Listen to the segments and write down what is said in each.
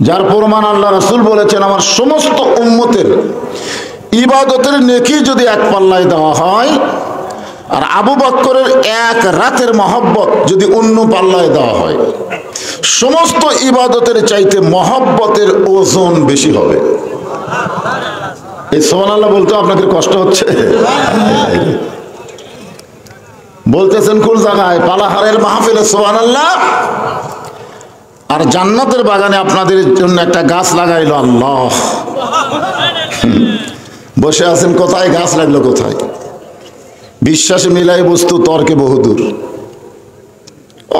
যার প্রমাণ আল্লাহ রাসূল বলেছেন, আমার সমস্ত উম্মতের ইবাদতের নেকি যদি এক পাল্লায় দেওয়া হয়, আর আবু বকরের এক রাতের মহব্বত যদি অন্য পাল্লায় দেওয়া হয়, সমস্ত ইবাদতের চাইতে মহব্বতের ওজন বেশি হবে। এই সুবহানাল্লাহ বলতে আপনাদের কষ্ট হচ্ছে? বলতেছেন কোন জায়গায়? পালাহারের মাহফিলে সুবহানাল্লাহ। আর জান্নাতের বাগানে আপনাদের জন্য একটা গাছ লাগাইলো আল্লাহ। বসে আছেন কোথায়? গাছ লাগলো কোথায়? বিশ্বাসে মিলাই বস্তু, তর্কে বহুদূর।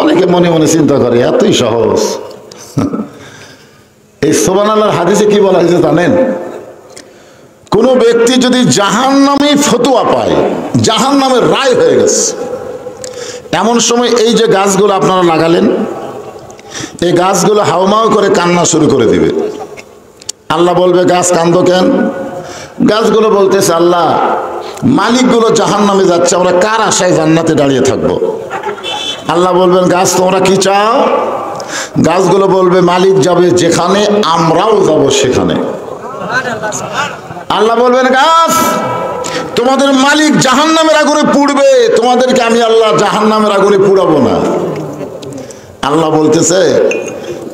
অনেকে মনে মনে চিন্তা করে এতই সহজ। এই সুবহানাল্লাহর হাদিসে কি বলা হয়েছে জানেন? কোন ব্যক্তি যদি জাহান্নামী ফতোয়া পায়, জাহান্নামের রায় হয়ে গেছে, এমন সময় এই যে গাছগুলো আপনারা লাগালেন, এই গাছগুলো হাউমাউ করে কান্না শুরু করে দিবে। আল্লাহ বলবে, গাছ কান্দো কেন? গাছগুলো বলতেছে, আল্লাহ মালিকগুলো জাহান্নামে যাচ্ছে, আমরা কার আশায় জান্নাতে দাঁড়িয়ে থাকবো? আল্লাহ বলবেন, গাছ তোমরা কি চাও? গাছগুলো বলবে, মালিক যাবে যেখানে আমরাও যাব সেখানে। আল্লাহ বলবেন, গাছ তোমাদের মালিক জাহান্নামের আগুনে পুড়বে, তোমাদেরকে আমি আল্লাহ জাহান্নামের আগুনে পুড়াবো না। আল্লাহ বলতেছে,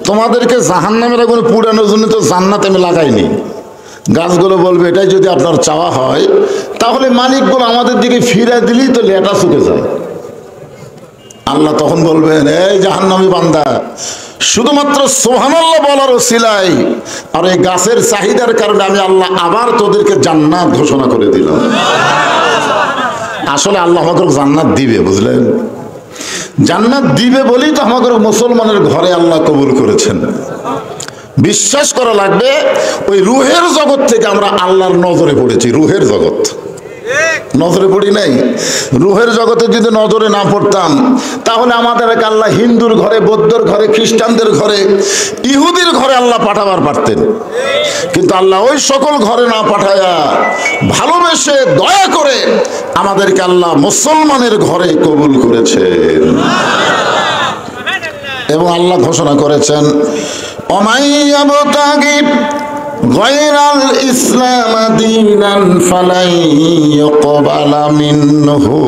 তোমাদেরকে জাহান্নামের আগুনে পুড়ানোর জন্য তো জান্নাত আমি লাগাইনি। গাছগুলো বলবে, এটাই যদি আপনার চাওয়া হয় তাহলে মালিকগুলো আমাদের দিকে ফিরে দিলেই তো লেটা শুকে যায়। আল্লাহ তখন বলবেন, এই জাহান্নামী বান্দা, শুধুমাত্র সুবহানাল্লাহ বলার ওসিলায় আর এই গাছের চাহিদার কারণে আমি আল্লাহ আবার তোদেরকে জান্নাত ঘোষণা করে দিলাম। আসলে আল্লাহ আমাকে জান্নাত দিবে, বুঝলেন? জান্নাত দিবে বলেই তো আমাদের মুসলমানের ঘরে আল্লাহ কবুল করেছেন। বিশ্বাস করা লাগবে, ওই রুহের জগৎ থেকে আমরা আল্লাহর নজরে পড়েছি। রুহের জগৎ নজরে পড়ি নাই। রুহের জগতে যদি নজরে না পড়তাম তাহলে আমাদের আল্লাহ হিন্দুর ঘরে, বৌদ্ধর ঘরে, খ্রিস্টানদের ঘরে, ইহুদির ঘরে আল্লাহ পাঠাবার পারতেন। কিন্তু আল্লাহ ওই সকল ঘরে না পাঠায়া ভালোবেসে দয়া করে আমাদেরকে আল্লাহ মুসলমানের ঘরে কবুল করেছেন। এবং আল্লাহ ঘোষণা করেছেন, অমাইয়াবতাগি গায়রাল ইসলাম দীনান ফালাই ইউকবালা মিনহু।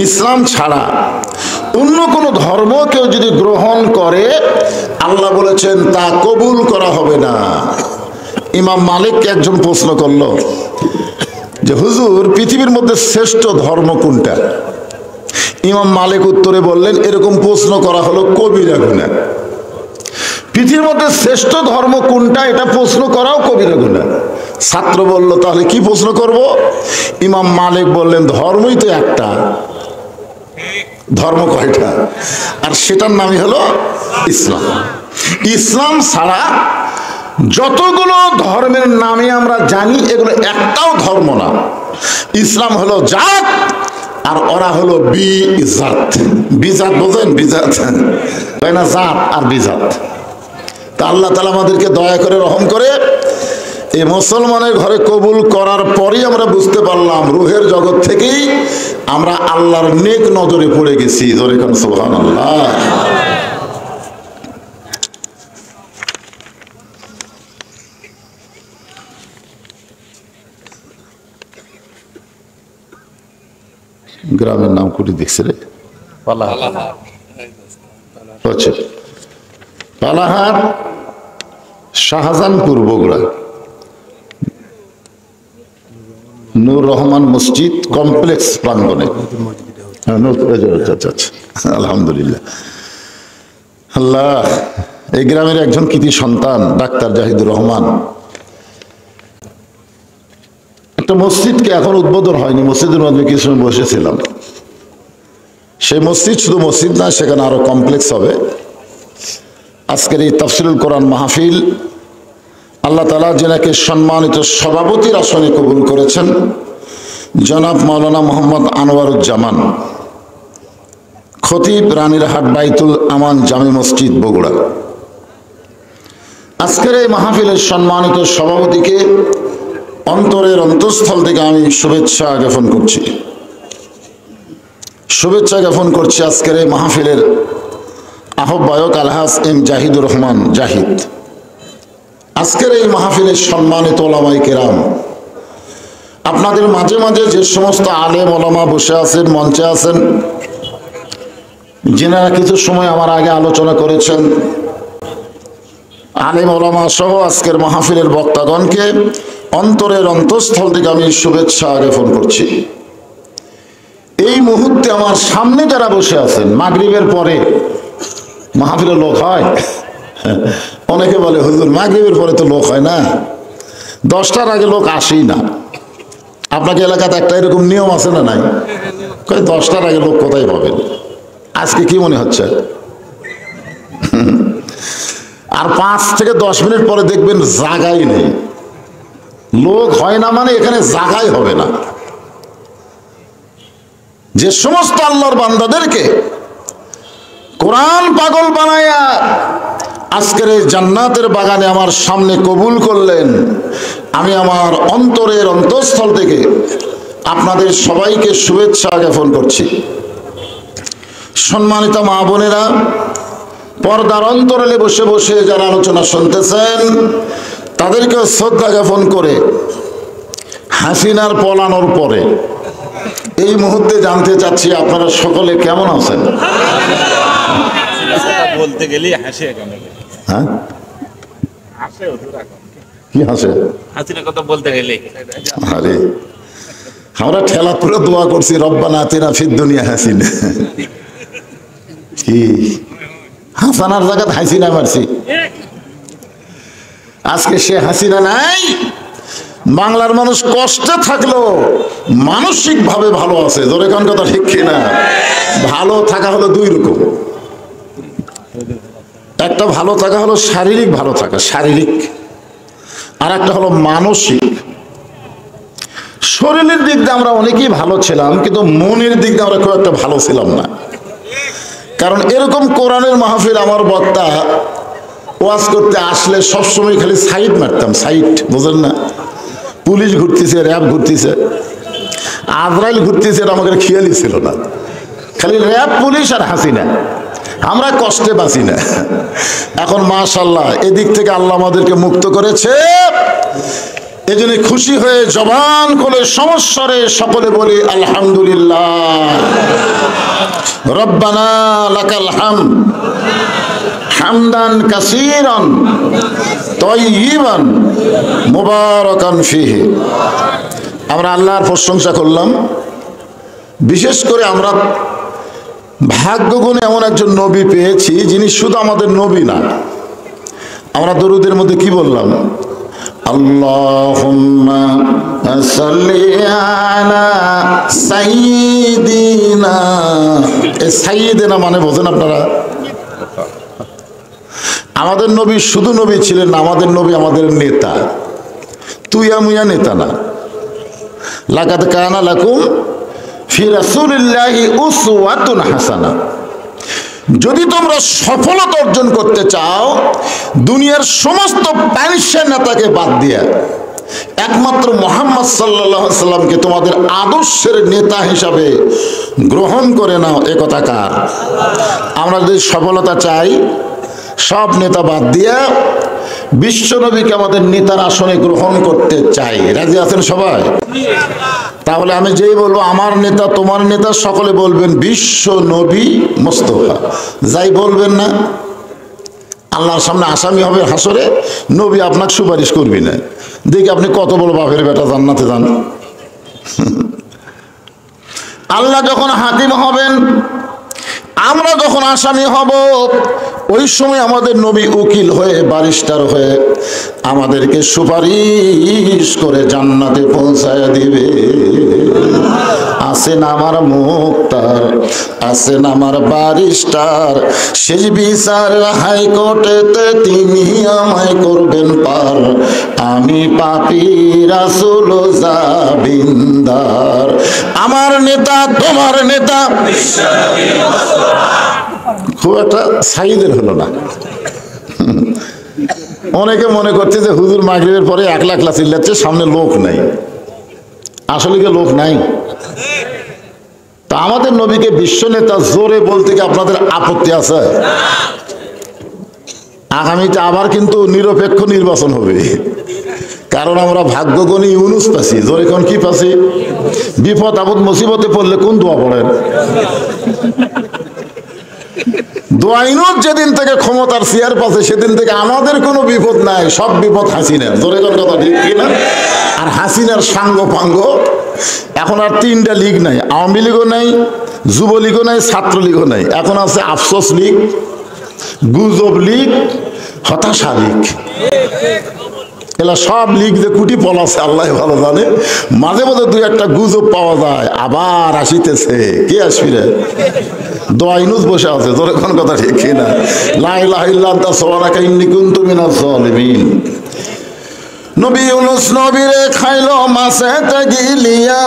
ইসলাম ছাড়া অন্য কোন ধর্ম কেউ যদি গ্রহণ করে, আল্লাহ বলেছেন তা কবুল করা হবে না। ইমাম মালিককে একজন প্রশ্ন করলো যে, হুজুর পৃথিবীর মধ্যে শ্রেষ্ঠ ধর্ম কোনটা? ইমাম মালিক উত্তরে বললেন, এরকম প্রশ্ন করা হলো কবিরা গুনাহ। পৃথিবীর মধ্যে শ্রেষ্ঠ ধর্ম কোনটা, এটা প্রশ্ন করাও কবিরা গুনাহ। ছাত্র বলল, তাহলে কি প্রশ্ন করব? ইমাম মালিক বললেন, ধর্মই তো একটা। ধর্ম কয়টা? আর সেটার নামই হলো ইসলাম। ইসলাম ছাড়া যতগুলো ধর্মের নামে আমরা জানি, এগুলো একটাও ধর্ম না। ইসলাম হলো জাত, আর ওরা হলো বিজাত। বিজাত বোঝেন? বিজাত তাই না? জাত আর বিজাত। তা আল্লাহ তাআলা আমাদেরকে দয়া করে, রহম করে এই মুসলমানের ঘরে কবুল করার পরেই আমরা বুঝতে পারলাম, রুহের জগৎ থেকেই আমরা আল্লাহর নেক নজরে পড়ে গেছি। জোরে কোন সুবহানাল্লাহ। গ্রামের নাম কুটি দেখছে রে? পালাহাট, শাহজাহানপুর, বগুড়া, নূর রহমান মসজিদ কমপ্লেক্স প্রাঙ্গণে। আলহামদুলিল্লাহ। আল্লাহ, এই গ্রামের একজন কৃতি সন্তান ডাক্তার জাহিদুর রহমান একটা মসজিদকে, এখন উদ্বোধন হয়নি, মসজিদের মধ্যে কিছু সময় বসেছিলাম। সেই মসজিদ শুধু মসজিদ না, সেখানে আরো কমপ্লেক্স হবে। আজকের এই তাফসিরুল কোরআন মাহফিল আল্লাহ তাআলা যেনাকে সম্মানিত সভাপতির আসনে কবুল করেছেন, জনাব মাওলানা মোহাম্মদ আনোয়ারুজ্জামান, খতিব, রানীরহাট বাইতুল আমান জামে মসজিদ, বগুড়া। আজকের এই মাহফিলের সম্মানিত সভাপতিকে অন্তরের অন্তঃস্থল থেকে আমি শুভেচ্ছা জ্ঞাপন করছি। শুভেচ্ছা জ্ঞাপন করছি আজকের এই মাহফিলের আহ্বায়ক আলহাজ এম জাহিদুর রহমান জাহিদ, আজকের এই মাহফিলের সম্মানিত ওলামায়ে কেরাম, আপনাদের মাঝে মাঝে যে সমস্ত আলেম ওলামা বসে আছেন, মঞ্চে আছেন, যিনারা কিছু সময় আমার আগে আলোচনা করেছেন, আলেম ওলামা সহ আজকের মাহফিলের বক্তাগণকে অন্তরের অন্তঃস্থল থেকে আমি শুভেচ্ছা জ্ঞাপন করছি। এই মুহূর্তে আমার সামনে যারা বসে আছেন, মাগরিবের পরে মাহফিলে লোক হয়? অনেকে বলে হুজুর মাগরিবের পরে তো লোক হয় না, 10টার আগে লোক আসেই না। আপনাকে এলাকাতে একটা এরকম নিয়ম আছে না নাই? 10টার আগে লোক কোথায় পাবেন? আজকে কি মনে হচ্ছে? আর 5 থেকে 10 মিনিট পরে দেখবেন জায়গাই নেই, লোক হয় না, মানে এখানে জায়গাই হবে না। যে সমস্ত আল্লাহর বান্দাদেরকে কোরআন পাগল বানায়া আজকের এই জান্নাতের বাগানে আমার সামনে কবুল করলেন, আমি আমার অন্তরের অন্তঃস্থল থেকে আপনাদের সবাইকে শুভেচ্ছা জ্ঞাপন করছি। সম্মানিত মা বোনেরা, পর্দার অন্তরালে বসে বসে যারা আলোচনা শুনতেছেন, তাদেরকেও শ্রদ্ধা জ্ঞাপন করে হাসিনার পলানোর পরে এই মুহূর্তে জানতে চাচ্ছি আপনারা সকলে কেমন আছেন? বলতে গেলে হাসে, হ্যাঁ কি হাসে? হাসিনা কথা বলতে গেলে আরে আমরা ঠেলা পুরো দোয়া করছি, রব্বানা আতিনা ফিদ দুনিয়া হাসিনা। কি হাসানার জায়গায় হাসিনা মারছি, আজকে সে হাসিনা নাই। বাংলার মানুষ কষ্টে থাকলেও মানসিক ভাবে ভালো আছে। জোরে কোন কথা ঠিক কিনা? ভালো থাকা হলো দুই রকম, একটা ভালো থাকা হলো শারীরিক ভালো থাকা, শারীরিক, আর একটা হলো মানসিক। শরীরের দিক দিয়ে আমরা অনেকেই ভালো ছিলাম, কিন্তু মনের দিক দিয়ে আমরা খুব একটা ভালো ছিলাম না। কারণ এরকম কোরআনের মাহফিল আমার বক্তা ওয়াজ করতে আসলে সবসময় খালি সাইড মারতাম, সাইড, বুঝলেন না? পুলিশ ঘুরতেছে, র্যাব ঘুরতেছে, আজরাইল ঘুরতেছে, এটা আমাদের খেয়ালই ছিল না। খালি র্যাব, পুলিশ আর হাসিনা, আমরা কষ্টে বাঁচি না। এখন মাশাআল্লাহ এদিক থেকে আল্লাহ আমাদেরকে মুক্ত করেছে। এই জন্য খুশি হয়ে জবান খুলে সমস্বরে সকলে বলি আলহামদুলিল্লাহ। রব্বানা লাকাল হামদ হামদান কাসীরান তাইয়িবান মুবারাকান ফীহি। আমরা আল্লাহর প্রশংসা করলাম। বিশেষ করে আমরা ভাগ্যগুণে এমন একজন নবী পেয়েছি যিনি শুধু আমাদের নবী না। আমরা দরুদের মধ্যে কি বললাম? আল্লাহুম্মা সাল্লি আলা সাইয়্যিদিনা। এই সাইয়্যিদিনা মানে বোঝেন আপনারা? আমাদের নবী শুধু নবী ছিলেন না, আমাদের নবী আমাদের নেতা, তুইয়া মুয়া নেতা না। লাকাদ কানা লাকুম ফি রাসূলিল্লাহি উসওয়াতুন হাসানা। যদি তোমরা সফলতা অর্জন করতে চাও, দুনিয়ার সমস্ত পানিশা নেতাকে বাদ দিয়ে একমাত্র মুহাম্মদ সাল্লাল্লাহু আলাইহি সাল্লামকে তোমাদের আদর্শের নেতা হিসাবে গ্রহণ করে নাও। এ কথা কার? আমরা যদি সফলতা চাই, সব নেতা বাদ দিয়ে বিশ্বনবীকে আমাদের নেতার আসনে গ্রহণ করতে চাই। রাজি আছেন সবাই? তাহলে আমি যেই বলবো আমার নেতা, তোমার নেতা, সকলে বলবেন বিশ্ব নবী মুস্তাফা। যাই বলবেন না, আল্লাহর সামনে আসামি হবে হাসরে। নবী আপনাকে সুপারিশ করবি না। দেখি আপনি কত বড় বাপের বেটা, জান্নাতে যান। আল্লাহ যখন হাকিম হবেন, আমরা যখন আসামি হব, ওই সময় আমাদের নবী উকিল হয়ে, ব্যারিস্টার হয়ে আমাদেরকে সুপারিশ করে জান্নাতে পৌঁছায় দিবে। আছেন আমার মুক্তার, আছেন আমার ব্যারিস্টার, শেষ বিচার হাইকোর্টেতে তিনি আমায় করবেন পার। আমি পাপী রাসূল জাবিন্দার। আমার নেতা, তোমার নেতা খুব একটা সাইদের হলো না। অনেকে মনে করছে যে হুজুর মাগরিবের পরে একলা একলা চিল্লাচ্ছে, সামনে লোক নাই। আসলে কি লোক নাই? তা আমাদের নবীকে বিশ্ব নেতা জোরে বলতে কি আপনাদের আপত্তি আছে? আগামীতে আবার কিন্তু নিরপেক্ষ নির্বাচন হবে, কারণ আমরা ভাগ্যগণী ইউনুস পাচ্ছি। জোরে কোন কি পাচ্ছি? বিপদ আপদ মুসিবতে পড়লে কোন দোয়া পড়েন? দোয়া ইউনুস যেদিন থেকে ক্ষমতার চেয়ার পাচ্ছে সেদিন থেকে আমাদের কোনো বিপদ নাই, সব বিপদ হাসিনার। জোরে কোন কথা ঠিক কিনা? আর হাসিনার সাঙ্গ পাঙ্গ। এখন আর তিনটা লীগ নাই, আওয়ামী লীগও নাই, যুবলীগও নাই, ছাত্রলীগও নাই। এখন আছে আফসোস লীগ, গুজব লীগ, হতাশা লীগ। এলা সব লীগ যে কুটি পলাছে আল্লাহ ভালো জানে। মাঝে মাঝে দুই একটা গুজব পাওয়া যায়, আবার আসিতেছে। কে আসবি রে? দোয়া ইউনুস বসে আছে। তোর কোন কথা ঠিক কিনা? লা ইলাহা ইল্লা আনতা সুবহানাকা ইন্নী কুনতু মিনাজ জালিমিন। নবী ইউনুস নবীরে খাইলো মাছেতে গিলিয়া,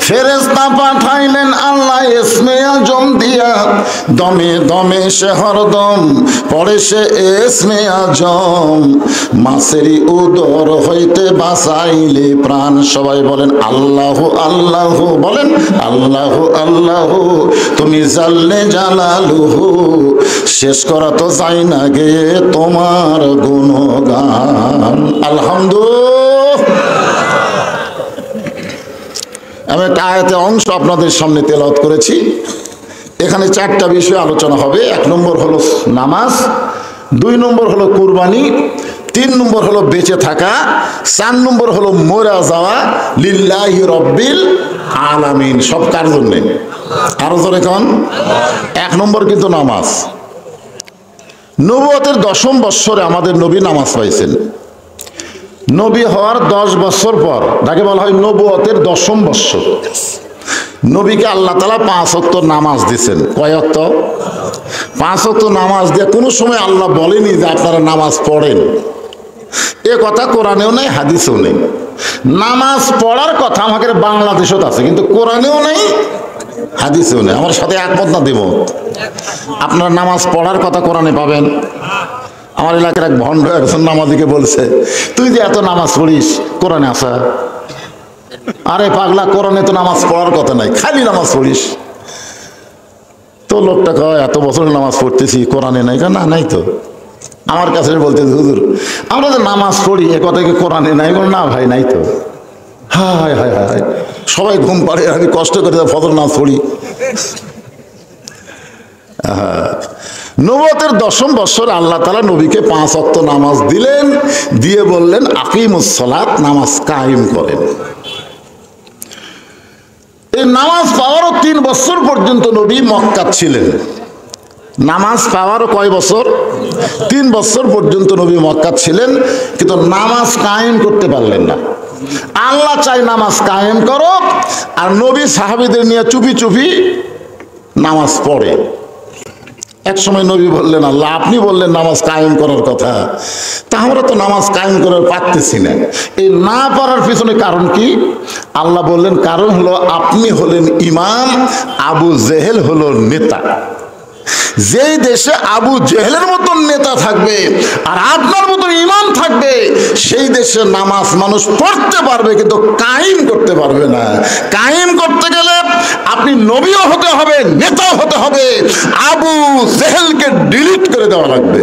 ফেরেশতা পাঠাইলেন আল্লাহ ইসমে আজম দিয়া। দমে দমে সে হরদম পড়ে সে ইসমে আজম, মাছেরই উদর হইতে বাঁচাইলে প্রাণ। সবাই বলেন আল্লাহ আল্লাহ, বলেন আল্লাহ আল্লাহ। তুমি জাল্লে জালালুহু, শেষ করা তো যাই না গে তোমার গুণগান। আলহামদুলিল্লাহ। আমি একটা আয়াতের অংশ আপনাদের সামনে তেলাওয়াত করেছি। এখানে চারটা বিষয় আলোচনা হবে। 1 নম্বর হলো নামাজ, 2 নম্বর হলো কুরবানি, 3 নম্বর হলো বেঁচে থাকা, 4 নম্বর হলো মরা যাওয়া। লিল্লাহি রব্বিল আলামিন। সব কার জন্যে? আরো জোরে কোন? 1 নম্বর কিন্তু নামাজ। নবুয়তের 10ম বৎসরে আমাদের নবী নামাজ পাইছেন। নবী হওয়ার 10 বছর পর, যাকে বলা হয় নবুয়তের 10ম বৎসর, নবীকে আল্লাহ তাআলা 5 ওয়াক্ত নামাজ দিয়েছেন। কয় ওয়াক্ত? 5 ওয়াক্ত নামাজ দিয়ে কোনো সময় আল্লাহ বলেনি যে আপনারা নামাজ পড়েন। এ কথা কোরআনেও নেই, হাদিসেও নেই। নামাজ পড়ার কথা আমাদের বাংলাদেশেও আছে, কিন্তু কোরআনেও নেই, হাদিসেও নেই। আমার সাথে একমত না দেব? আপনারা নামাজ পড়ার কথা কোরআনে পাবেন? আমার এলাকার এক ভণ্ড একজন নামাজিকে বলছে, তুই যে এত নামাজ পড়িস, কোরআনে আসা? আরে পাগলা, কোরআনে তো নামাজ পড়ার কথা নাই, খালি নামাজ পড়িস। তো লোকটা কয় এত বছর নামাজ পড়তেছি, কোরআনে নাই? না, নাই তো। আমার কাছে বলতে, হুজুর আমরা যে নামাজ পড়ি এ কথা কি কোরআনে নাই? না ভাই, নাই তো। হায় হায় হায়, সবাই ঘুম পাড়ে, আমি কষ্ট করে ফজর নামাজ পড়ি। নবুয়তের 10ম বৎসরে আল্লাহ তাআলা নবীকে 5 ওয়াক্ত নামাজ দিলেন, দিয়ে বললেন আকিমুস সালাত, নামাজ কায়েম করেন। এই নামাজ পাওয়ারও 3 বছর পর্যন্ত নবী মক্কা ছিলেন। নামাজ পাওয়ারও কয় বছর? 3 বছর পর্যন্ত নবী মক্কা ছিলেন, কিন্তু নামাজ কায়েম করতে পারলেন না। আল্লাহ চাই নামাজ কায়েম করো, আর নবী সাহাবীদের নিয়ে চুপি চুপি নামাজ পড়ে। এক সময় নবী বললেন, আল্লাহ আপনি বললেন নামাজ কায়েম করার কথা, তা আমরা তো নামাজ কায়েম করার পারতেছি না। এই না পারার পিছনে কারণ কি? আল্লাহ বললেন কারণ হলো আপনি হলেন ইমাম, আবু জেহেল হলো নেতা। যেই দেশে আবু জেহেলের মতন নেতা থাকবে আর আপনার মতন ইমাম থাকবে, সেই দেশে নামাজ মানুষ পড়তে পারবে কিন্তু কায়েম করতে পারবে না। কায়েম করতে গেলে আপনি নবীও হতে হবে, নেতাও হতে হবে। আবু জেহেলকে ডিলিট করে দেওয়া লাগবে।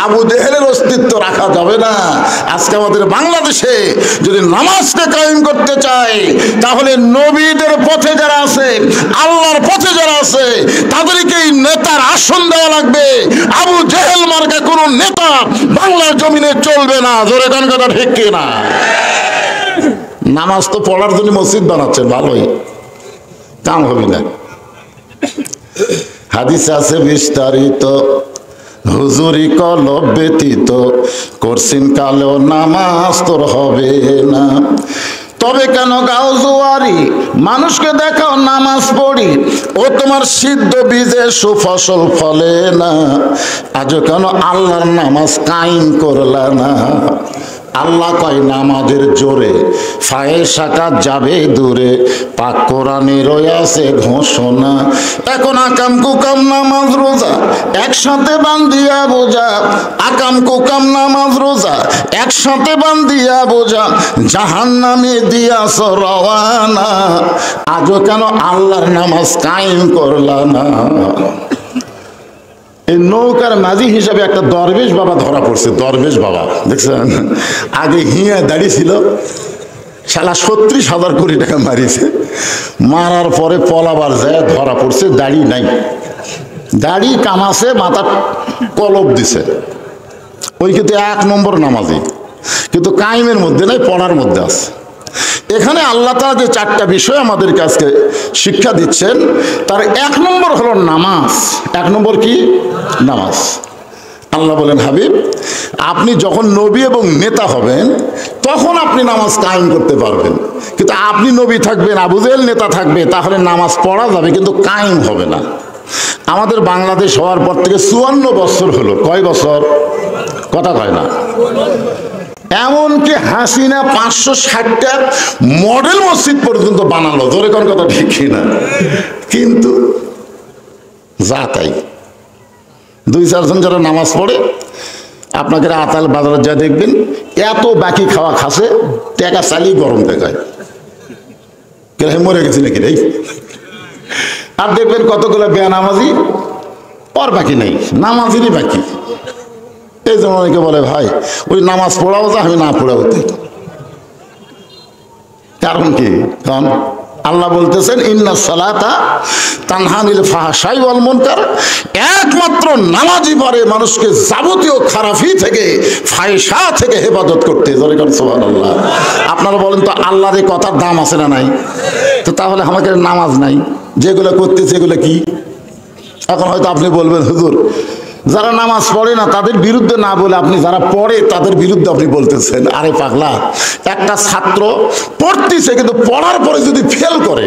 আবু জেহেলের অস্তিত্ব রাখা যাবে না। আজকে আমাদের বাংলাদেশে যদি নামাজকে কায়েম করতে চাই, তাহলে নবীদের পথে যারা আছে, আল্লাহর পথে যারা আছে, তাদেরকেই নেতার আসন দেওয়া লাগবে। আবু জেহেল মার্কা কোন নেতা বাংলার জমিনে চলবে না। জোরে কোন কথা ঠিক কিনা? নামাজ তো পড়ার জন্য মসজিদ বানাচ্ছেন, ভালোই, কাম হবে না। হাদিস আছে বিস্তারিত, হুজুরি কলব ব্যতীত করছিন কালেও নামাজ তোর হবে না। তবে কেন গাও জোয়ারি, মানুষকে দেখাও নামাজ পড়ি, ও তোমার সিদ্ধ বীজে সুফসল ফলে না। আজও কেন আল্লাহর নামাজ কায়েম করলা না? আল্লাহ কয় নামাজের জোরে ফায়েশাকা যাবে দূরে, পাক কোরআনে রয়েছে ঘোষণা। এখন আকাম কুকাম নামাজ রোজা একসাথে বান্ধিয়া বোঝা, আকাম হকাম কুকাম নামাজ রোজা একসাথে বান্ধিয়া বোঝা জাহান্নামে দিয়াছ রওয়ানা, আজও কেন আল্লাহর নামাজ কায়েম করলা না? এই নৌকার মাঝি হিসাবে একটা দরবেশ বাবা ধরা পড়ছে। দরবেশ বাবা দেখছেন, আগে হিয়া দাঁড়িয়ে ছিল, শালা ৩৬,০০০ কোটি টাকা মারিছে, মারার পরে পলাবার যায় ধরা পড়ছে, দাড়ি নাই, দাড়ি কামাছে, মাথা কলপ দিছে। ওই কিন্তু ১ নম্বর নামাজি, কিন্তু কায়েমের মধ্যে নাই, পড়ার মধ্যে আছে। এখানে আল্লাহ তাআলা যে 4টা বিষয় আমাদেরকে আজকে শিক্ষা দিচ্ছেন, তার 1 নম্বর হলো নামাজ। 1 নম্বর কি? নামাজ। আল্লাহ বলেন, হাবিব আপনি যখন নবী এবং নেতা হবেন তখন আপনি নামাজ কায়েম করতে পারবেন, কিন্তু আপনি নবী থাকবেন, আবু জেহেল নেতা থাকবে, তাহলে নামাজ পড়া যাবে কিন্তু কায়েম হবে না। আমাদের বাংলাদেশ হওয়ার পর থেকে 54 বছর হলো। কয় বছর? কথা কয় না। এমনকি হাসিনা 560টা মডেল মসজিদ পর্যন্ত বানালো, ধরে কোন কথা ঠিক কিনা? কিন্তু যা তাই, 2-4 জন যারা নামাজ পড়ে, আপনাকে আতাল বাজারে যা দেখবেন এত বাকি খাওয়া খাসে, টাকা চালিয়ে গরম দেখায়, মরে গেছে নাকি রে। আর দেখবেন কতগুলো বেনামাজি, ওর বাকি নেই, নামাজেরই বাকি। এই জন্য অনেকে বলে, ভাই ওই নামাজ পড়াও যা, আমি না পড়াও তাই। কারণ কি? কারণ আল্লাহ বলতেছেন, ইন্না সালাতা তানহা আনিল ফাহশাই ওয়াল মুনকার, একমাত্র নামাজই পারে মানুষকে যাবতীয় খারাপি থেকে, ফাহিশা থেকে হেফাজত করতে। জোরে করে সুবহানাল্লাহ। আপনারা বলেন তো, আল্লাহর এই কথার দাম আছে না নাই? তো তাহলে আমাকে নামাজ নাই, যেগুলো করতেছে এগুলো কি? এখন হয়তো আপনি বলবেন, হুজুর যারা নামাজ পড়ে না তাদের বিরুদ্ধে না বলে আপনি যারা পড়ে তাদের বিরুদ্ধে আপনি বলতেছেন। আরে পাগলা, একটা ছাত্র পড়তেছে কিন্তু পড়ার পরে যদি ফেল করে,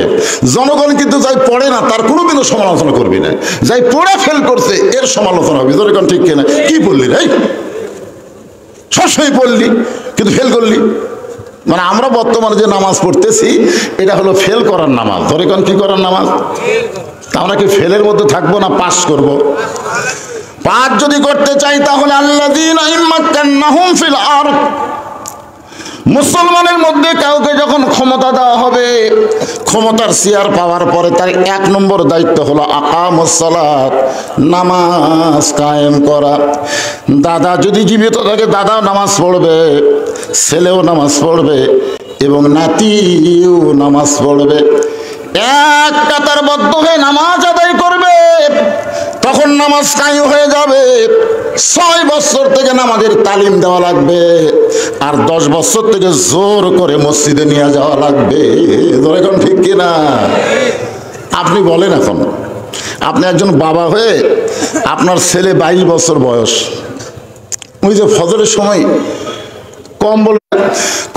জনগণ কিন্তু যাই পড়ে না তার কোনোদিনও সমালোচনা করবি না, যাই পড়ে ফেল করছে এর সমালোচনা হবে। জনগণ ঠিক কিনা? কি বললি রে? সবসময় পড়লি কিন্তু ফেল করলি। মানে আমরা বর্তমানে যে নামাজ পড়তেছি এটা হলো ফেল করার নামাজ। জনগণ কি করার নামাজ? আমরা কি ফেলের মধ্যে থাকবো না পাস করব? পাস যদি করতে চাই তাহলে আল্লাযীনা ইম্মাক্কান্নাহুম ফিল আরদ, মুসলমানের মধ্যে কাউকে যখন ক্ষমতা দেওয়া হবে, ক্ষমতার চেয়ার পাওয়ার পরে তার 1 নম্বর দায়িত্ব হলো আকামুস সালাত, নামাজ কায়েম করা। দাদা যদি জীবিত থাকে দাদাও নামাজ পড়বে, ছেলেও নামাজ পড়বে এবং নাতিও নামাজ পড়বে। এক কাতারবদ্ধ হয়ে নামাজ আদায় করবে, তখন নামাজ কায়েম হয়ে যাবে। 6 বছর থেকে নামাজের তালিম দেওয়া লাগবে, আর 10 বছর থেকে জোর করে মসজিদে নিয়ে যাওয়া লাগবে। ধরে এখন ঠিক কিনা? আপনি বলেন, এখন আপনি একজন বাবা হয়ে আপনার ছেলে 22 বছর বয়স, ওই যে ফজরের সময়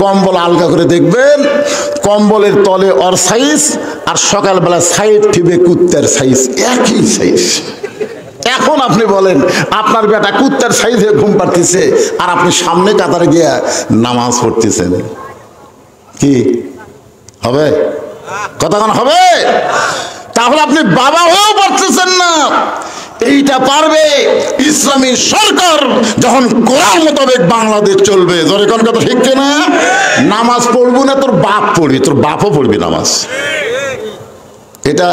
কম্বল আলগা করে দেখবেন, কম্বলের তলে ওর সাইজ আর সকালবেলা সাইড ঠিবে কুত্তার সাইজ, একই সাইজ। এখন আপনি বলেন, আপনার বেটা কুত্তার সাইজে ঘুম পাড়তেছে আর আপনি সামনে কাতারে গিয়া নামাজ পড়তেছেন, কি হবে? কথা কোন হবে? তাহলে আপনি বাবা হয়েও পারতেছেন না। এইটা পারবে ইসলামী সরকার যখন কোরআন মোতাবেক বাংলাদেশ চলবে। ধরে কোন কথা ঠিক কিনা? নামাজ পড়বো না, তোর বাপ পড়বি, তোর বাপও পড়বি নামাজ। এটা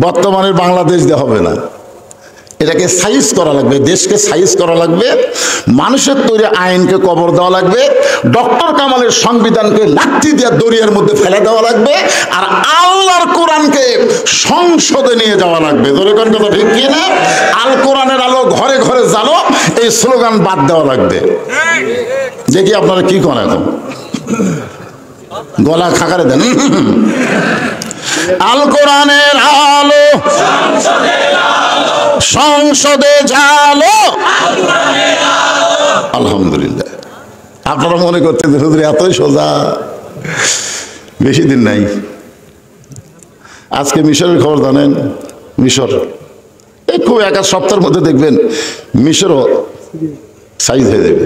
বর্তমানের বাংলাদেশ দিয়ে হবে না, এটাকে সাইজ করা লাগবে, দেশকে সাইজ করা লাগবে, মানুষের তৈরি আইনকে কবর দেওয়া লাগবে, ডক্টর কামালের সংবিধানকে লাঠি দিয়ে দরিয়ার মধ্যে ফেলে দেওয়া লাগবে, আর আল্লাহর কোরআনকে সংসদে নিয়ে যাওয়া লাগবে। ধরে কোন কথা ঠিক কি না? আল কোরআনের আলো ঘরে ঘরে জ্বালো, এই স্লোগান বাদ দেওয়া লাগবে। যে কি আপনারা কি করেন? এখন গলা খাকারে দেন। আল কোরআনের আলো সংসদে জালো। আলহামদুলিল্লাহ। আপনারা মনে করতেন হুজুর এতই সোজা, বেশি দিন নাই। আজকে মিশরের খবর জানেন? মিশর এই খুব 1 সপ্তাহের মধ্যে দেখবেন মিশরও সাইজ হয়ে যাবে।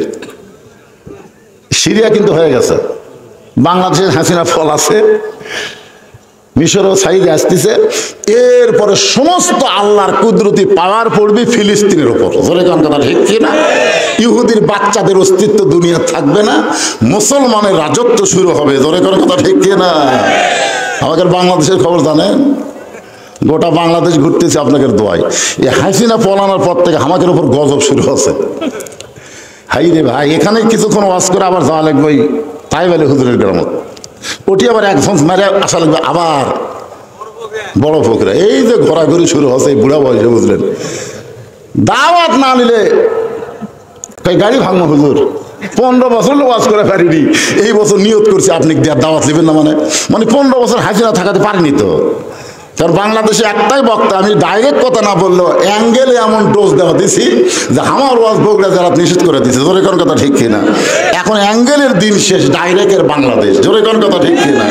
সিরিয়া কিন্তু হয়ে গেছে, বাংলাদেশের হাসিনা ফল আছে, মিশরও সাইডে আসতেছে, এরপরে সমস্ত আল্লাহর কুদরতি পাওয়ার পড়বে ফিলিস্তিনের উপর। জোরে কোন কথা ঠিক কি না? ইহুদির বাচ্চাদের অস্তিত্ব দুনিয়া থাকবে না, মুসলমানের রাজত্ব শুরু হবে। জোরে কোন কথা ঠিক কি না? আমাদের বাংলাদেশের খবর জানেন? গোটা বাংলাদেশ ঘুরতেছে আপনাদের দোয়ায়। এই হাসিনা পলানোর পর থেকে আমাদের উপর গজব শুরু হচ্ছে। হাই রে ভাই, এখানে কিছুক্ষণ ওয়াজ করে আবার যাওয়া লাগবে ওই তাই বলে হুজুরের গ্রামত, ওটি আবার একজন মেরে আসা লাগবে আবার বড় পুকুরে। এই যে ঘোরাঘুরি শুরু হচ্ছে এই বুড়া বয়সে, বুঝলেন? দাওয়াত না নিলে তাই গাড়ি ভাঙবো হুজুর। 15 বছর ওয়াজ করে পারিনি, এই বছর নিয়ত করছি আপনি দাওয়াত নেবেন না। মানে 15 বছর হাসিনা থাকাতে পারিনি তো। কারণ বাংলাদেশে একটাই বক্তা, আমি ডাইরেক্ট কথা না বললেও অ্যাঙ্গেলে এমন ডোজ দেওয়া দিছি যে আমার ওয়াজ বগুড়া যারা নিষেধ করে দিচ্ছে। জোরে কোন কথা ঠিক কিনা? এখন অ্যাঙ্গেলের দিন শেষ, ডাইরেক্টের বাংলাদেশ। জোরে কোন কথা ঠিক কিনা?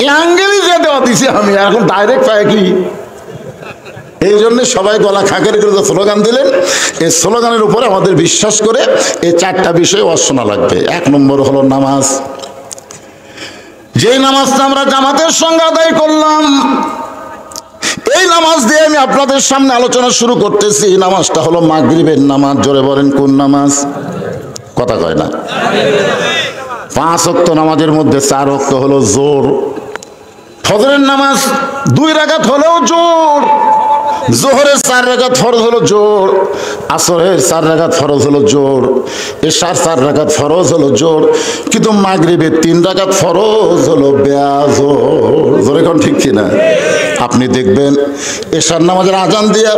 অ্যাঙ্গেলই যে দেওয়া দিছি আমি, এখন ডাইরেক্ট পাই কি? এই জন্য সবাই গলা খাঁকের করে যে স্লোগান দিলেন, এই স্লোগানের উপরে আমাদের বিশ্বাস করে এই 4টা বিষয় ওয়াজ শোনা লাগবে। 1 নম্বর হলো নামাজ। যে নামাজটা আমরা জামাতের সঙ্গে আদায় করলাম, এই নামাজ দিয়ে আমি আপনাদের সামনে আলোচনা শুরু করতেছি। নামাজটা হলো মাগরিবের নামাজ। জোরে বলেন কোন নামাজ? কথা কয় না। 5 ওয়াক্ত নামাজের মধ্যে 4 ওয়াক্ত হলো জোর। ফজরের নামাজ 2 রাকাত হলেও জোর। জোহরের 4 রাকাত ফরজ হলো জোর। আসরের 4 রাকাত ফরজ হলো জোর। এশার 4 রাকাত ফরজ হলো জোর। কিন্তু মাগরিবের 3 রাকাত ফরজ হলো বেয়াজোর। জোরে কোন ঠিক কিনা? আপনি দেখবেন এশার নামাজের আজান দিয়ে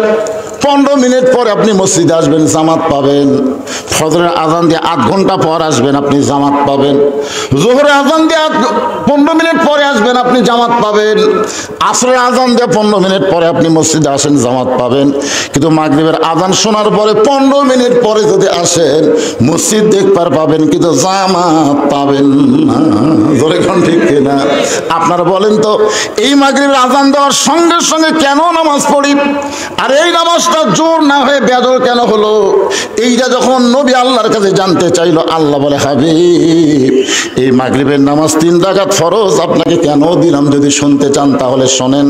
15 মিনিট পরে আপনি মসজিদে আসবেন, জামাত পাবেন। ফজরের আজান দিয়ে 8 ঘন্টা পর আসবেন, আপনি জামাত পাবেন। জোহরের আজান দিয়ে 15 মিনিট পরে আসবেন, আপনি জামাত পাবেন। আসরের আজান দিয়ে 15 মিনিট পরে আপনি মসজিদে আসেন, জামাত পাবেন। কিন্তু মাগরিবের আজান শোনার পরে 15 মিনিট পরে যদি আসেন, মসজিদ দেখবার পাবেন কিন্তু জামাত পাবেন না। জোরে কোন ঠিক কিনা? আপনারা বলেন তো, এই মাগরিবের আজান দেওয়ার সঙ্গে সঙ্গে কেন নামাজ পড়ি? আর এই নামাজটা জোর না হয়ে বেজোর কেন হলো? এইটা যখন নবী আল্লাহর কাছে জানতে চাইলো, আল্লাহ বলে, হাবিব, এই মাগরিবের নামাজ 3 রাকাত ফরজ আপনাকে কেন দিলাম? যদি শুনতে চান তাহলে শোনেন।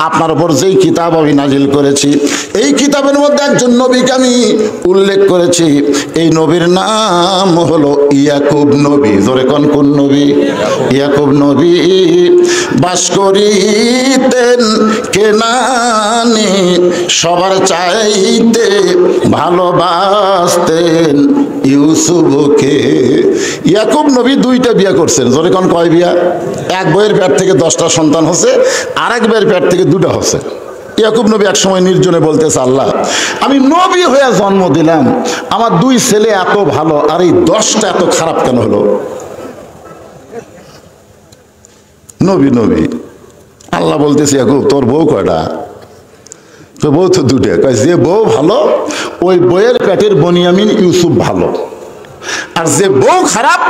আপনার উপর যেই কিতাব আমি নাজিল করেছি, এই কিতাবের মধ্যে একজন নবীকে আমি উল্লেখ করেছি। এই নবীর নাম হলো ইয়াকুব নবী। জোরে কোন কোন নবী? ইয়াকুব নবী বাস করিতেন কেনানে, সবার চাইতে ভালোবাসতেন ইউসুফকে। ইয়াকুব নবী 2টা বিয়ে করছেন। জোরে কোন কয় বিয়া? এক বইয়ের পেট থেকে 10টা সন্তান হচ্ছে, আরেক বইয়ের পেট থেকে 2টা হচ্ছে। ইয়াকুব নবী এক সময় নির্জনে বলতেছে, আল্লাহ, আমি নবী হয়ে জন্ম দিলাম, আমার 2 ছেলে এত ভালো, আর এই 10টা এত খারাপ কেন হলো? নবী নবী আল্লাহ বলতেছে, ইয়াকুব, তোর বউ কয়টা? তো বউ তো 2টা। কয়, যে বউ ভালো ওই বইয়ের পেটের বনিয়ামিন ইউসুফ ভালো, আর যে বউ খারাপ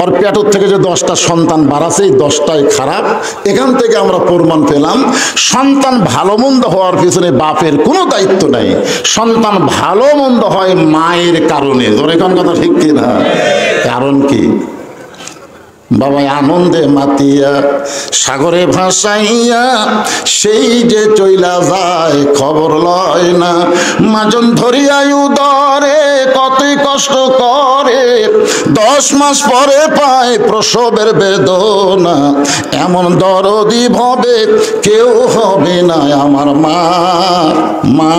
ওর পেটের থেকে যে 10টা সন্তান বাড়াছে, এই 10টাই খারাপ। এখান থেকে আমরা প্রমাণ পেলাম, সন্তান ভালো মন্দ হওয়ার পিছনে বাপের কোনো দায়িত্ব নাই। সন্তান ভালো মন্দ হয় মায়ের কারণে। জোরে কোন কথা ঠিক কিনা? কারণ কি? বাবা আনন্দে মাতিয়া সাগরে ভাসাইয়া সেই যে চইলা যায়, খবর লয় না। মাজন ধরিয়া উদরে কতই কষ্ট করে, 10 মাস পরে পায় প্রসবের বেদনা। এমন দরদি ভাবে কেউ হবে না আমার মা, মা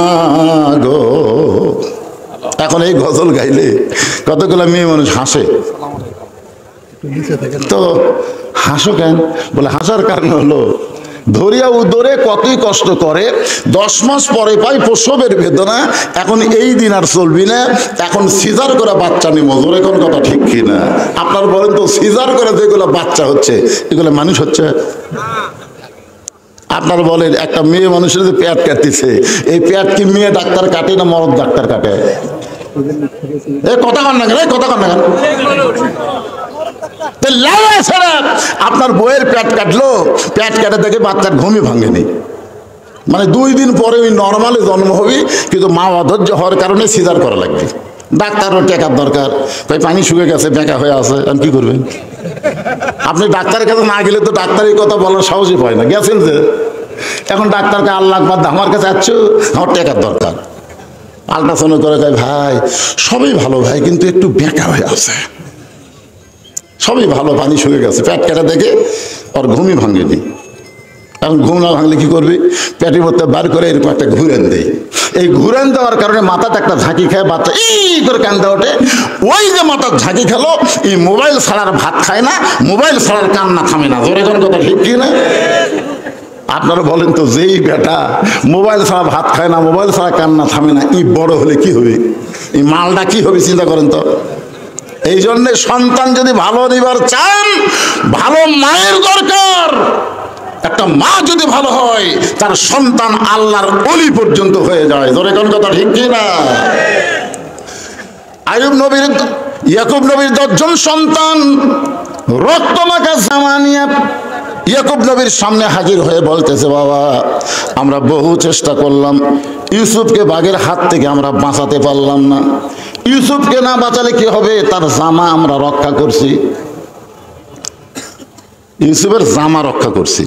গো। এখন এই গজল গাইলে কতগুলো মেয়ে মানুষ হাসে। তো হাসো কেন? বলে হাসার কারণ হলো, ধরিয়া উদরে কতই কষ্ট করে, 10 মাস পরে পাই প্রসবের বেদনা। এখন এই দিন আর চলবি না, এখন সিজার করে বাচ্চা নিব। জোরে কোন কথা ঠিক কিনা? আপনার বলেন তো, সিজার করে যেগুলো বাচ্চা হচ্ছে এগুলো মানুষ হচ্ছে? আপনার বলেন, একটা মেয়ে মানুষের যে পেট কাটতেছে, এই পেট কি মেয়ে ডাক্তার কাটে না মরদ ডাক্তার কাটে? কথা কন না কেন? কথা কন না কেন? আপনার বইয়ের পেট কাটলো, পেট কাটে দেখে বাচ্চার ঘুমই ভাঙেনি। মানে 2 দিন পরে ওই নর্মালি জন্ম হবে, কিন্তু মা অধৈর্য হওয়ার কারণে সিজার করা লাগবে। ডাক্তারও টাকার দরকার, তাই পানি শুকে গেছে, বেঁকা হয়ে আছে, আর কি করবেন? আপনি ডাক্তারের কাছে না গেলে তো ডাক্তারের কথা বলার সাহসই পায় না, গেছেন যে এখন ডাক্তারকে আল্লাহ বাদ আমার কাছে আসছো, আমার টাকার দরকার। আল্ট্রাসাউন্ড করে কয় ভাই সবই ভালো ভাই, কিন্তু একটু বেঁকা হয়ে আছে, সবই ভালো, পানি শুয়ে গেছে, পেট কেটে দেখে ওর ঘুমই ভাঙেনি। এখন ঘুম না ভাঙলে কি করবি, পেটের মধ্যে বার করে এরকম একটা ঘুরেন দেয়। এই ঘুরেন দেওয়ার কারণে মাথাতে একটা ঝাঁকি খায়, বাচ্চা এই করে কান্দা ওঠে। ওই যে মাথার ঝাঁকি খেলো, এই মোবাইল ছাড়ার ভাত খায় না, মোবাইল ছাড়ার কান্না থামে না। জোরে কোন কথা ঠিক কি না? আপনারা বলেন তো, যেই বেটা মোবাইল ছাড়া ভাত খায় না, মোবাইল ছাড়া কান্না থামে না, এই বড় হলে কি হবে, এই মালটা কি হবে চিন্তা করেন তো। এই জন্যে সন্তান যদি ভালো নিবার চান, ভালো মায়ের দরকার। একটা মা যদি ভালো হয়, তার সন্তান আল্লাহর ওলি পর্যন্ত হয়ে যায়। জোরে কোন কথা ঠিক কি না? ইয়াকুব নবীর 10 জন সন্তান রক্তমাখা জামা নিয়ে ইয়াকুব নবীর সামনে হাজির হয়ে বলতেছে, বাবা আমরা বহু চেষ্টা করলাম, ইউসুফকে বাঘের হাত থেকে আমরা বাঁচাতে পারলাম না। ইউসুফকে না বাঁচালে কি হবে, তার জামা আমরা রক্ষা করছি, ইউসুফের জামা রক্ষা করছি।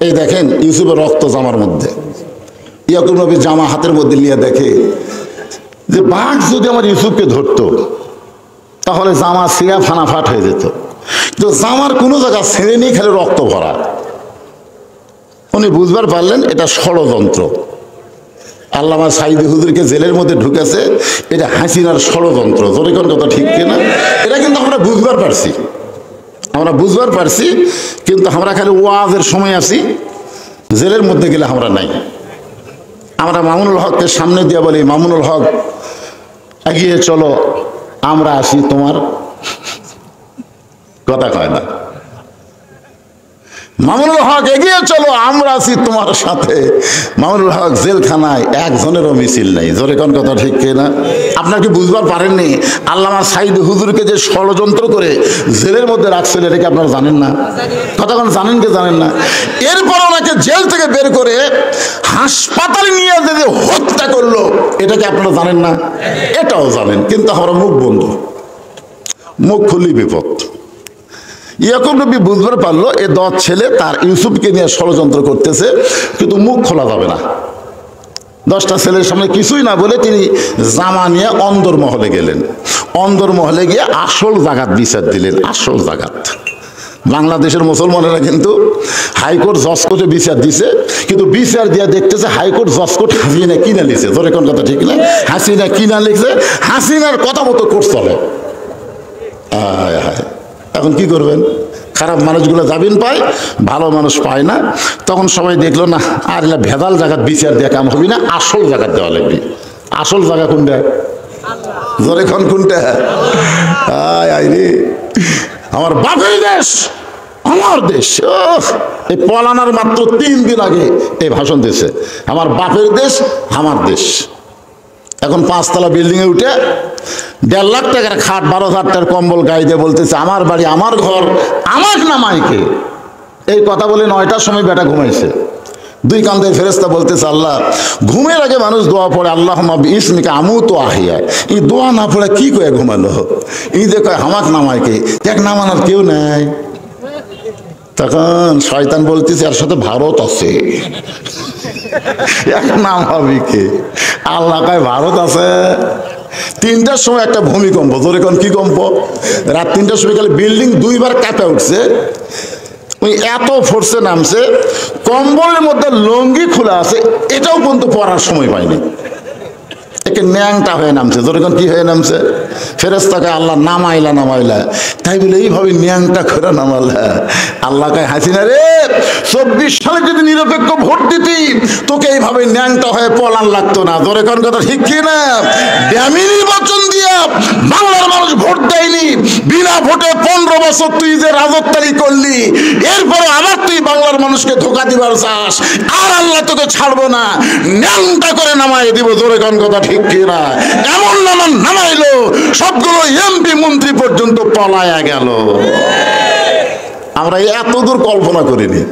এই দেখেন ইউসুফের রক্ত জামার মধ্যে। ইয়াকুব নবীর জামা হাতের মধ্যে নিয়ে দেখে যে বাঘ যদি আমার ইউসুফকে ধরতো তাহলে জামা ছিঁড়া ফানাফাট হয়ে যেত, কিন্তু জামার কোনো জায়গা ছেড়ে নিয়ে খালি রক্ত ভরা। উনি বুঝবার পারলেন এটা ষড়যন্ত্র। আল্লামা সাইদি হুজুরকে জেলের মধ্যে ঢুকেছে, এটা হাসিনার ষড়যন্ত্র। জোরে কোন কথা ঠিক কিনা? এটা কিন্তু আমরা বুঝবার পারছি, আমরা বুঝবার পারছি, কিন্তু আমরা খালি ওয়াজের সময় আছি, জেলের মধ্যে গেলে আমরা নাই। আমরা মামুনুল হককে সামনে দিয়ে বলি, মামুনুল হক এগিয়ে চলো, আমরা আসি, তোমার কথা কয় না। মামুনুল হক এগিয়ে চলো, আমরা আছি তোমার সাথে। মামুনুল হক জেলখানায়, একজনেরও মিছিল নাই। জোরে কোন কথা ঠিক কিনা? আপনার কি বুঝবার পারেননি আল্লামা সাইদ হুজুরকে যে ষড়যন্ত্র করে জেলের মধ্যে রাখছিল, এটা কি আপনারা জানেন না? কতক্ষণ জানেন কি জানেন না? এরপর ওনাকে জেল থেকে বের করে হাসপাতালে নিয়ে যে হত্যা করলো, এটা কি আপনারা জানেন না? এটাও জানেন, কিন্তু আমরা মুখ বন্ধ, মুখ খুলি বিপদ। ইয়াকুব নবী বুঝবার পারলো এ 10 ছেলে তার ইউসুফকে নিয়ে ষড়যন্ত্র করতেছে, কিন্তু মুখ খোলা যাবে না। 10টা ছেলের সামনে কিছুই না বলে তিনি জামা নিয়ে অন্দরমহলে গেলেন। অন্দরমহলে গিয়ে আসল জাগাত বিচার দিলেন। আসল জাগাত বাংলাদেশের মুসলমানেরা কিন্তু হাইকোর্ট জজ কোর্টে বিচার দিছে, কিন্তু বিচার দিয়ে দেখতেছে হাইকোর্ট জজ কোর্ট হাসিনা কিনা লিখছে। ধরে কোন কথা ঠিক না? হাসিনা কিনা লিখছে, হাসিনার কথা মতো কোর্ট চলে। হায় হায়, এখন কি করবেন? খারাপ মানুষগুলো জামিন পায়, ভালো মানুষ পায় না। তখন সবাই দেখলো না, আর এলা ভেদাল জায়গার বিচার দিয়ে কাম হবি না, আসল জায়গা দেওয়া লাগবে। আসল জায়গা কোনটা? জোরে খন কোনটা? আয় আয় রে, আমার বাপের দেশ, আমার দেশ। এই পলানার মাত্র 3 দিন আগে এই ভাষণ দিয়েছে, আমার বাপের দেশ, আমার দেশ। এখন 5 তলা বিল্ডিং এ উঠে 1.5 লাখ টাকার খাট, 12,000 টাকার কম্বল গায়ে দিয়ে বলতেছে, আমার বাড়ি, আমার ঘর, আমার নামাইকে। এই কথা বলে 9টার সময় বেটা ঘুমাইছে। 2 কান্দের ফেরেশতা বলতেছে, আল্লাহ, ঘুমের আগে মানুষ দোয়া পড়ে, আল্লাহুম্মা বিইসমিকা আমুতু আহইয়া। এই দোয়া না পড়ে কি কয়ে ঘুমালো? এই যে কয় হামাক নামাইকে, এক নামানোর কেউ নাই। তখন শয়তান বলতেছে, এর সাথে ভারত আছে, এক নাম হবে কে? আল্লাহ কয় ভারত আছে। 3টার সময় একটা ভূমিকম্প। ধরে কোন কি কম্প? রাত 3টার সময় খালি বিল্ডিং 2 বার কাঁপে উঠছে। ওই এত ফোর্সে নামছে, কম্বলের মধ্যে লঙ্গি খোলা আছে, এটাও পর্যন্ত পরার সময় পায়নি। একে ন্যাংটা হয়ে নামছে। যখন কি হয়ে নামছে? ফেরেশতাকে আল্লাহ নামাইলা নামাইলা, তাই বলে এইভাবে ন্যাংটা করে নামালা। আল্লাহ কয়, হাসিনা রে, 24 সালে যদি নিরপেক্ষ ভোট দিতি, তোকে এইভাবে ন্যাংটা হয়ে পলান লাগতো না। জোরে কোন কথা ঠিক কি না? দামি নির্বাচন দিয়া বাংলার মানুষ ভোট দেয়নি, বিনা ভোটে 15 বছর তুই যে রাজত্বারি করলি, এরপর আবার তুই বাংলার মানুষকে ধোকা দিবার চাস, আর আল্লাহ তোকে ছাড়বো না, ন্যাংটা করে নামাই দিব। জোরে কোন কথা ঠিক কি না? এমন নামাইলো, সবগুলো এমপি মন্ত্রী পর্যন্ত পলায়া গেল। আমরা এত দূর কল্পনা করিনি।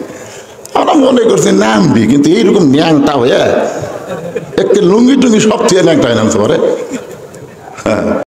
আমরা মনে করছি নামবি, কিন্তু এইরকম ন্যাংটা হয়ে একটা লুঙ্গি টুঙ্গি সব থেকে ন্যাংটা হয়ে নামতে পারে। হ্যাঁ।